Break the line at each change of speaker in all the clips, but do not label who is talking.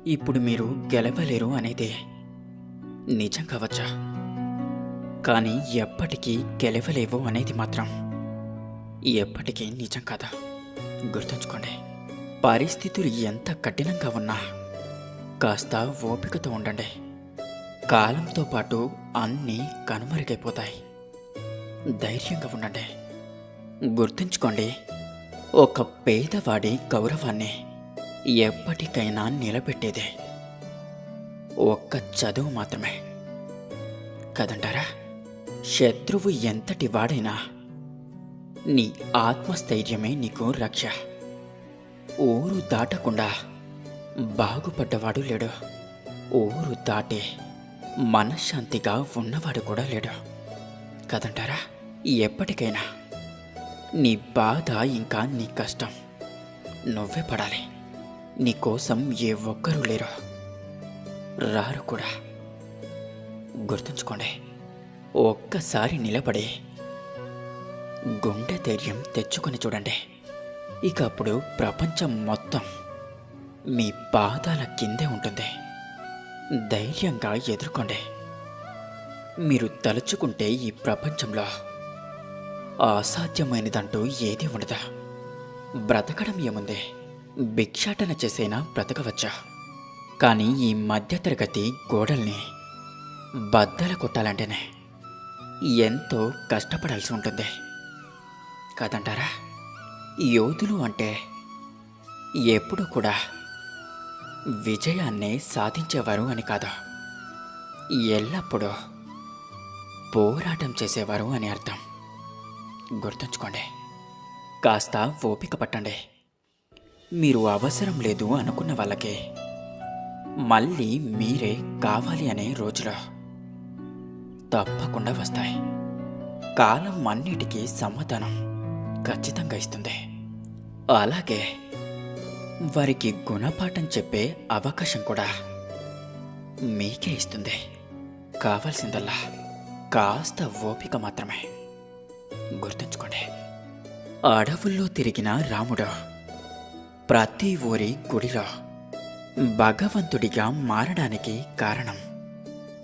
ఇప్పుడు మీరు గెలవలేరు అనేది నిజం కావచ్చా? కానీ ఎప్పటికీ గెలవలేవు అనేది మాత్రం ఎప్పటికీ నిజం కాదా? గుర్తుంచుకోండి. పరిస్థితులు ఎంత కఠినంగా ఉన్నా కాస్త ఓపికతో ఉండండి. కాలంతో పాటు అన్నీ కనుమరుగైపోతాయి. ధైర్యంగా ఉండండి. గుర్తుంచుకోండి, ఒక పేదవాడి గౌరవాన్ని ఎప్పటికైనా నిలబెట్టేదే ఒక్క చదువు మాత్రమే కదంటారా? శత్రువు ఎంతటి వాడైనా నీ ఆత్మస్థైర్యమే నీకు రక్ష. ఊరు దాటకుండా బాగుపడ్డవాడు లేడు. ఊరు దాటి మనశ్శాంతిగా ఉన్నవాడు కూడా లేడు కదంటారా? ఎప్పటికైనా నీ బాధ ఇంకా నీ కష్టం నువ్వే పడాలి. నీకోసం ఏ ఒక్కరూ లేరు, రారు కూడా. గుర్తుంచుకోండి, ఒక్కసారి నిలబడి గుండె ధైర్యం తెచ్చుకొని చూడండి. ఇక అప్పుడు ప్రపంచం మొత్తం మీ పాదాల కిందే ఉంటుంది. ధైర్యంగా ఎదుర్కోండి. మీరు తలుచుకుంటే ఈ ప్రపంచంలో అసాధ్యమైనదంటూ ఏదీ ఉండదు. బ్రతకడం ఏముంది? భిక్షాటన చేసైనా బ్రతకవచ్చా? కానీ ఈ మధ్యతరగతి గోడల్ని బద్దలు కొట్టాలంటేనే ఎంతో కష్టపడాల్సి ఉంటుంది కాదంటారా? యోధులు అంటే ఎప్పుడు కూడా విజయాన్నే సాధించేవారు అని కాదు, ఎల్లప్పుడూ పోరాటం చేసేవారు అని అర్థం. గుర్తుంచుకోండి. కాస్త ఓపిక పట్టండి. మీరు అవసరం లేదు అనుకున్న వాళ్ళకి మళ్ళీ మీరే కావాలి అనే రోజులు తప్పకుండా వస్తాయి. కాలం అన్నిటికీ సమాధానం ఖచ్చితంగా ఇస్తుంది. అలాగే వారికి గుణపాఠం చెప్పే అవకాశం కూడా మీకే ఇస్తుంది. కావాల్సిందల్లా కాస్త ఓపిక మాత్రమే. గుర్తుంచుకోండి, అడవుల్లో తిరిగిన రాముడు ప్రతి ఊరి గుడిలో భగవంతుడిగా మారడానికి కారణం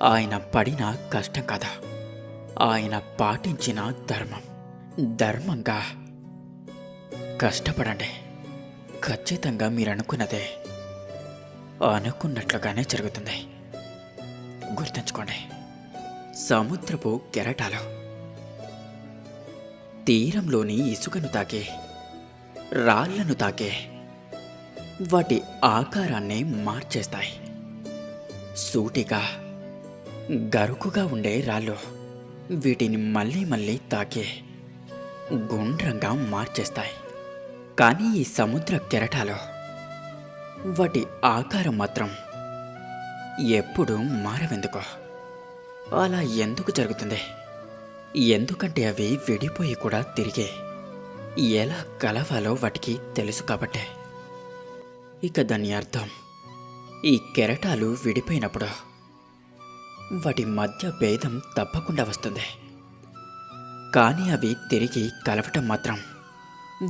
ఆయన పడిన కష్టం కాదా, ఆయన పాటించిన ధర్మం. ధర్మంగా కష్టపడండి. ఖచ్చితంగా మీరు అనుకున్నదే అనుకున్నట్లుగానే జరుగుతుంది. గుర్తుంచుకోండి, సముద్రపు కెరటాలు తీరంలోని ఇసుకను తాకే, రాళ్లను తాకే, వాటి ఆకారాన్ని మార్చేస్తాయి. సూటిగా గరుకుగా ఉండే రాళ్ళు వీటిని మళ్ళీ మళ్ళీ తాకి గుండ్రంగా మార్చేస్తాయి. కానీ ఈ సముద్ర కెరటాలు వాటి ఆకారం మాత్రం ఎప్పుడూ మారవెందుకో? అలా ఎందుకు జరుగుతుంది? ఎందుకంటే అవి విడిపోయి కూడా తిరిగి ఎలా కలవాలో వాటికి తెలుసు కాబట్టే. ఇక దాని అర్థం, ఈ కెరటాలు విడిపోయినప్పుడు వాటి మధ్య భేదం తప్పకుండా వస్తుంది. కానీ అవి తిరిగి కలవటం మాత్రం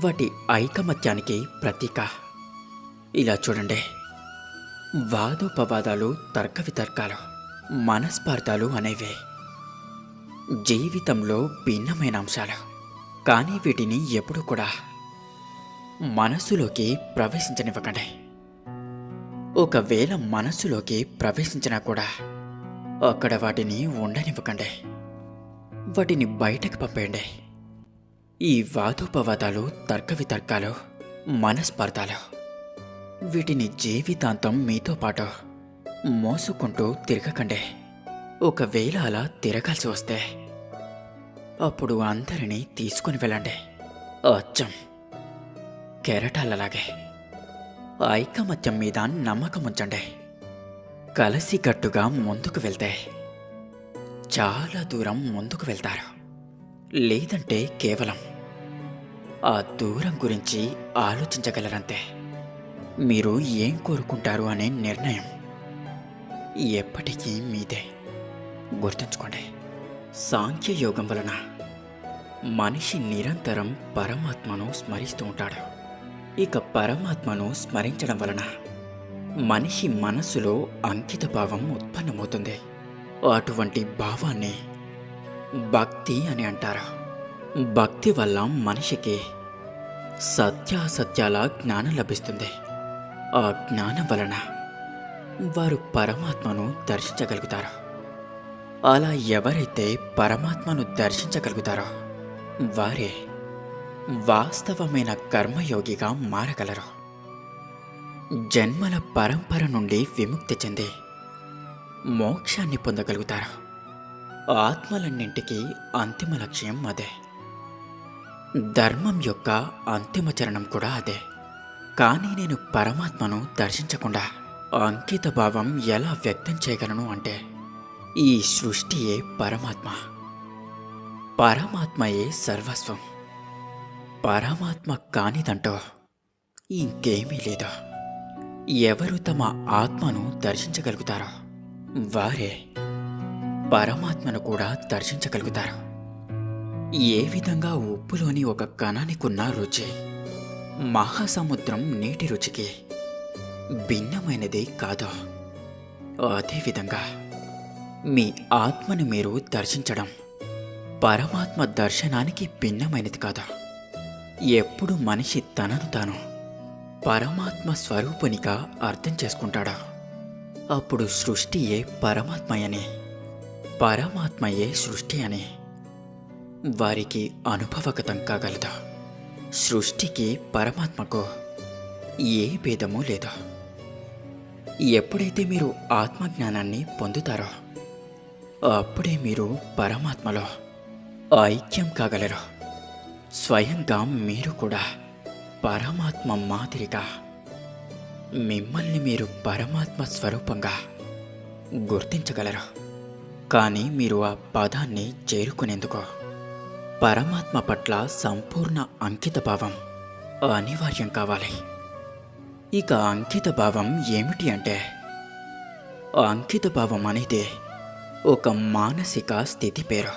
వాటి ఐకమత్యానికి ప్రతీక. ఇలా చూడండి, వాదోపవాదాలు, తర్క వితర్కాలు, మనస్పార్థాలు అనేవి జీవితంలో భిన్నమైన అంశాలు. కానీ వీటిని ఎప్పుడూ కూడా మనస్సులోకి ప్రవేశించనివ్వకండి. ఒకవేళ మనస్సులోకి ప్రవేశించినా కూడా అక్కడ వాటిని ఉండనివ్వకండి. వాటిని బయటకు పంపేయండి. ఈ వాదోపవాదాలు, తర్క వితర్కాలు, మనస్పార్థాలు వీటిని జీవితాంతం మీతో పాటు మోసుకుంటూ తిరగకండి. ఒకవేళ అలా తిరగాల్సి వస్తే అప్పుడు అందరినీ తీసుకుని వెళ్ళండి. అచ్చం కెరటాలలాగే ఐకమత్యం మీద నమ్మకం ఉంచండి. కలిసికట్టుగా ముందుకు వెళ్తే చాలా దూరం ముందుకు వెళ్తారు. లేదంటే కేవలం ఆ దూరం గురించి ఆలోచించగలరంతే. మీరు ఏం కోరుకుంటారు అనే నిర్ణయం ఎప్పటికీ మీదే. గుర్తుంచుకోండి, సాంఖ్యయోగం వలన మనిషి నిరంతరం పరమాత్మను స్మరిస్తూ ఉంటాడు. ఇక పరమాత్మను స్మరించడం వలన మనిషి మనస్సులో అంకిత భావం ఉత్పన్నమవుతుంది. అటువంటి భావాన్ని భక్తి అని అంటారు. భక్తి వల్ల మనిషికి సత్యాసత్యాల జ్ఞానం లభిస్తుంది. ఆ జ్ఞానం వలన వారు పరమాత్మను దర్శించగలుగుతారు. అలా ఎవరైతే పరమాత్మను దర్శించగలుగుతారో వారే వాస్తవమైన కర్మయోగిగా మారగలరు. జన్మల పరంపర నుండి విముక్తి చెంది మోక్షాన్ని పొందగలుగుతారు. ఆత్మలన్నింటికీ అంతిమ లక్ష్యం అదే. ధర్మం యొక్క అంతిమ చరణం కూడా అదే. కానీ నేను పరమాత్మను దర్శించకుండా అంకిత భావం ఎలా వ్యక్తం చేయగలను అంటే, ఈ సృష్టియే పరమాత్మ, పరమాత్మయే సర్వస్వం. పరమాత్మ కానిదంటూ ఇంకేమీ లేదు. ఎవరు తమ ఆత్మను దర్శించగలుగుతారో వారే పరమాత్మను కూడా దర్శించగలుగుతారు. ఏ విధంగా ఉప్పులోని ఒక కణానికున్న రుచి మహాసముద్రం నీటి రుచికి భిన్నమైనది కాదో, అదేవిధంగా మీ ఆత్మను మీరు దర్శించడం పరమాత్మ దర్శనానికి భిన్నమైనది కాదు. ఎప్పుడు మనిషి తనను తాను పరమాత్మ స్వరూపునిగా అర్థం చేసుకుంటాడో అప్పుడు సృష్టియే పరమాత్మయని, పరమాత్మయే సృష్టి అని వారికి అనుభవగతం కాగలదు. సృష్టికి పరమాత్మకు ఏ భేదమూ లేదు. ఎప్పుడైతే మీరు ఆత్మజ్ఞానాన్ని పొందుతారో అప్పుడే మీరు పరమాత్మలో ఐక్యం కాగలరు. స్వయంగా మీరు కూడా పరమాత్మ మాదిరిగా మిమ్మల్ని మీరు పరమాత్మ స్వరూపంగా గుర్తించగలరు. కానీ మీరు ఆ పదాన్ని చేరుకునేందుకు పరమాత్మ పట్ల సంపూర్ణ అంకిత భావం అనివార్యం కావాలి. ఇక అంకిత భావం ఏమిటి అంటే, అంకిత భావం అనేది ఒక మానసిక స్థితి పేరు.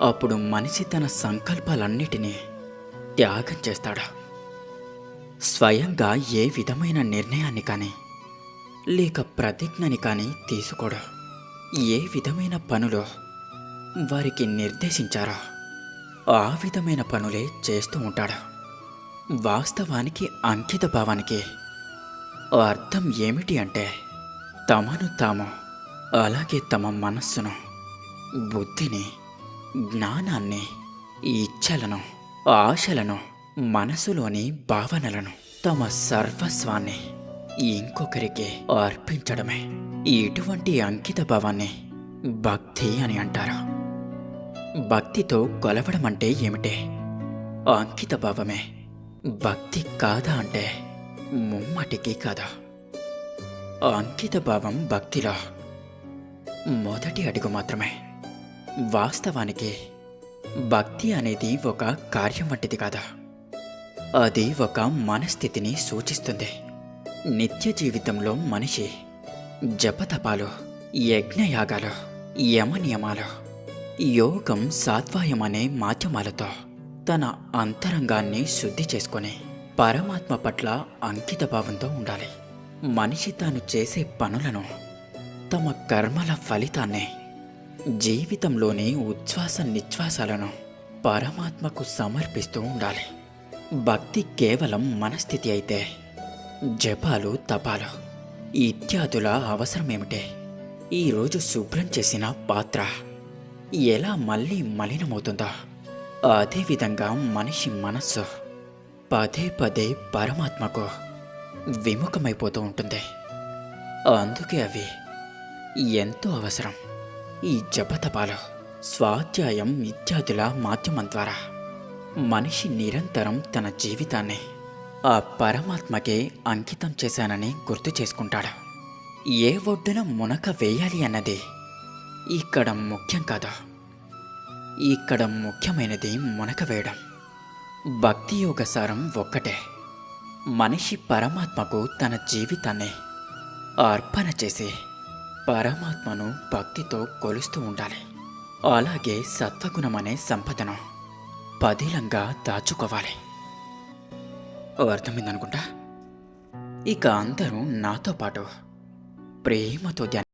అప్పుడు మనిషి తన సంకల్పాలన్నిటినీ త్యాగం చేస్తాడు. స్వయంగా ఏ విధమైన నిర్ణయాన్ని కానీ లేక ప్రతిజ్ఞని కానీ తీసుకోడు. ఏ విధమైన పనులు వారికి నిర్దేశించారో ఆ విధమైన పనులే చేస్తూ ఉంటాడు. వాస్తవానికి అంకిత భావానికి అర్థం ఏమిటి అంటే, తమను తాము, అలాగే తమ మనస్సును, బుద్ధిని, జ్ఞానాన్ని, ఇచ్ఛలను, ఆశలను, మనసులోని భావనలను, తమ సర్వస్వాన్ని ఇంకొకరికి అర్పించడమే. ఇటువంటి అంకిత భావాన్ని భక్తి అని అంటారు. భక్తితో కొలవడం అంటే ఏమిటి? అంకిత భావమే. భక్తి కాదా అంటే ముమ్మటికి కాదా. అంకిత భావం భక్తిలో మొదటి అడుగు మాత్రమే. వాస్తవానికి భక్తి అనేది ఒక కార్యం వంటిది కాదా. అది ఒక మనస్థితిని సూచిస్తుంది. నిత్య జీవితంలో మనిషి జపతపాలు, యజ్ఞయాగాలు, యమనియమాలు, యోగం, సాత్వాయం అనే మాధ్యమాలతో తన అంతరంగాన్ని శుద్ధి చేసుకొని పరమాత్మ పట్ల అంకిత భావంతో ఉండాలి. మనిషి తాను చేసే పనులను, తమ కర్మల ఫలితాన్ని, జీవితంలోని ఉచ్ఛ్వాస నిశ్వాసాలను పరమాత్మకు సమర్పిస్తూ ఉండాలి. భక్తి కేవలం మనస్థితి అయితే జపాలు, తపాలు ఇత్యాదుల అవసరమేమిటే? ఈరోజు శుభ్రం చేసిన పాత్ర ఎలా మళ్ళీ మలినమవుతుందో అదేవిధంగా మనిషి మనస్సు పదే పదే పరమాత్మకు విముఖమైపోతూ ఉంటుంది. అందుకే అవి ఎంతో అవసరం. ఈ జపతపాలు, స్వాధ్యాయం ఇత్యాదుల మాధ్యమం ద్వారా మనిషి నిరంతరం తన జీవితాన్ని ఆ పరమాత్మకే అంకితం చేశానని గుర్తు చేసుకుంటాడు. ఏ ఒడ్డున మునక వేయాలి అన్నది ఇక్కడ ముఖ్యం కాదు. ఇక్కడ ముఖ్యమైనది మునక వేయడం. భక్తి యోగ సారం ఒక్కటే. మనిషి పరమాత్మకు తన జీవితాన్ని అర్పణ చేసి పరమాత్మను భక్తితో కొలుస్తూ ఉండాలి. అలాగే సత్వగుణం అనే సంపదను పదిలంగా దాచుకోవాలి. అర్థమైందనుకుంటా. ఇక అందరూ నాతో పాటు ప్రేమతో ధ్యానం